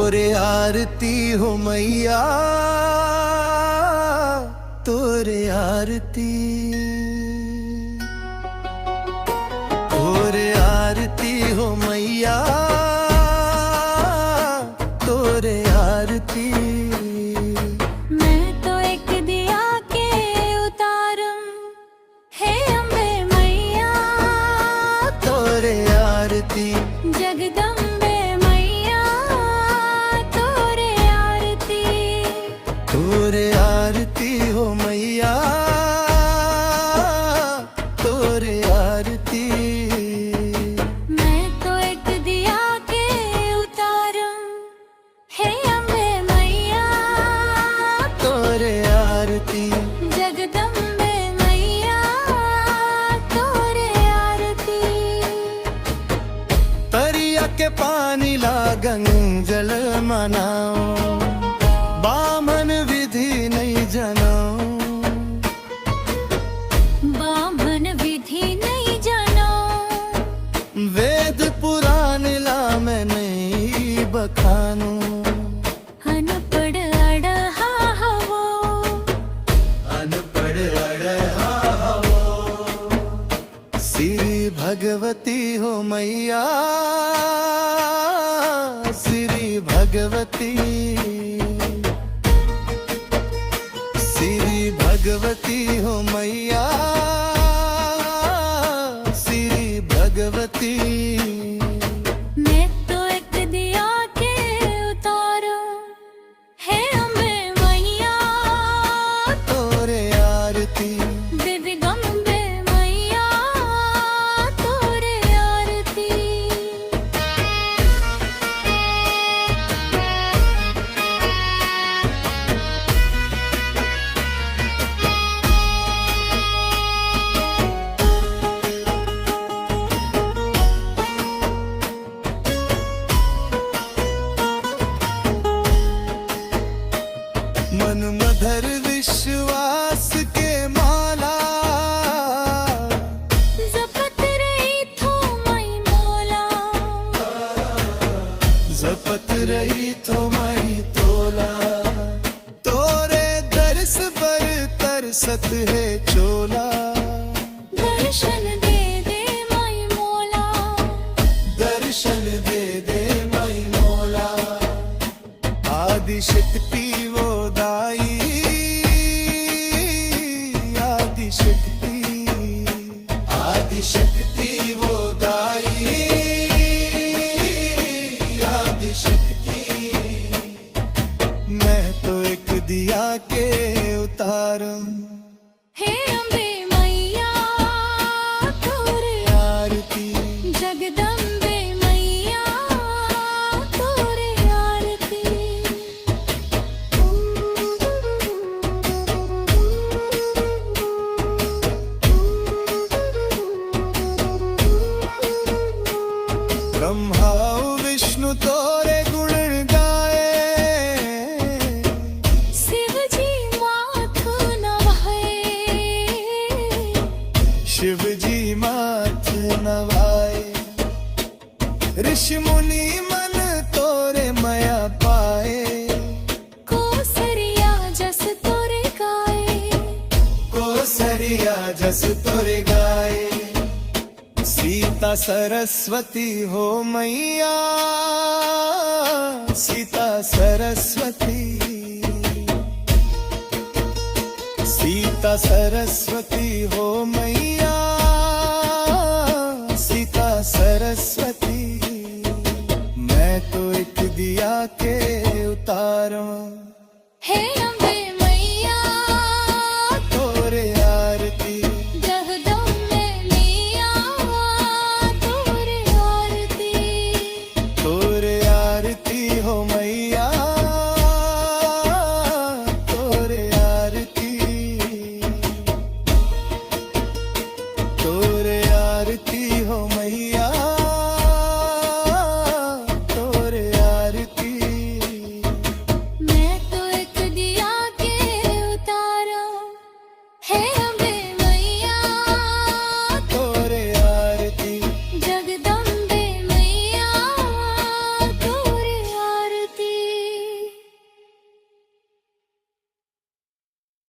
तोरे आरती हो मैया, तोरे आरती, तोरे आरती हो मैया, तोरे आरती। मैं तो एक दिया के उतारूं, हे अम्बे मैया, तोरे आरती, जगदम्बे मैया, तोरे आरती। तोरे आरती हो मैया, तोरे आरती। मैं तो एक दिया के उतारूं, हे अम्बे मैया, तोरे आरती, जगदम्बे मैया, तोरे आरती। तरिया के पानी ला गंजल मनाओ, बामन विधि नहीं जनाओ, बामन विधि नहीं जानो, वेद पुराण ला मैं नहीं बखानू। अनपढ़ अड़हा हवो, अनपढ़ अड़हा हवो, श्री भगवती हो मैया, श्री भगवती, श्री भगवती हो मैया, श्री भगवती। मैं तो एक दिया के उतारूं, हे अम्बे मैया, तोरे आरती, जगदम्बे मैया, तोरे आरती। मन मधर विश्वास के माला, जपत रही थो मैं मौला, जपत रही तो मई तोला। तोरे दर्श पर तरसत है चोला, दर्शन दे दे मैं मौला, दर्शन दे दे मई मौला। आदि शक्ति वो दाई, आदि शक्ति, आदि शक्ति वो दाई, आदि शक्ति। मैं तो एक दिया के उतारूं, हे अम्बे मैया, तोरे आरती, जगदम्बे मैया, तोरे आरती। ब्रह्मा विष्णु तोरे गुण गाए, शिव जी माथ नवाए, शिव जी माथ नवाए। ऋषि मुनि मन तोरे मया पाए, कोसरिया जस तोरे गाए, कोसरिया जस तोरे गाए। सीता सरस्वती हो मैया, सीता सरस्वती, सीता सरस्वती हो मैया, सीता सरस्वती। मैं तो एक दिया के उतारूं, हे अम्बे मैया, तोरे आरती, जगदम्बे मैया, तोरे आरती। तोरे आरती हो मैया, तोरे आरती, तोरे आरती हो मैया, तोरे आरती। मैं तो एक दिया के उतारूं, हे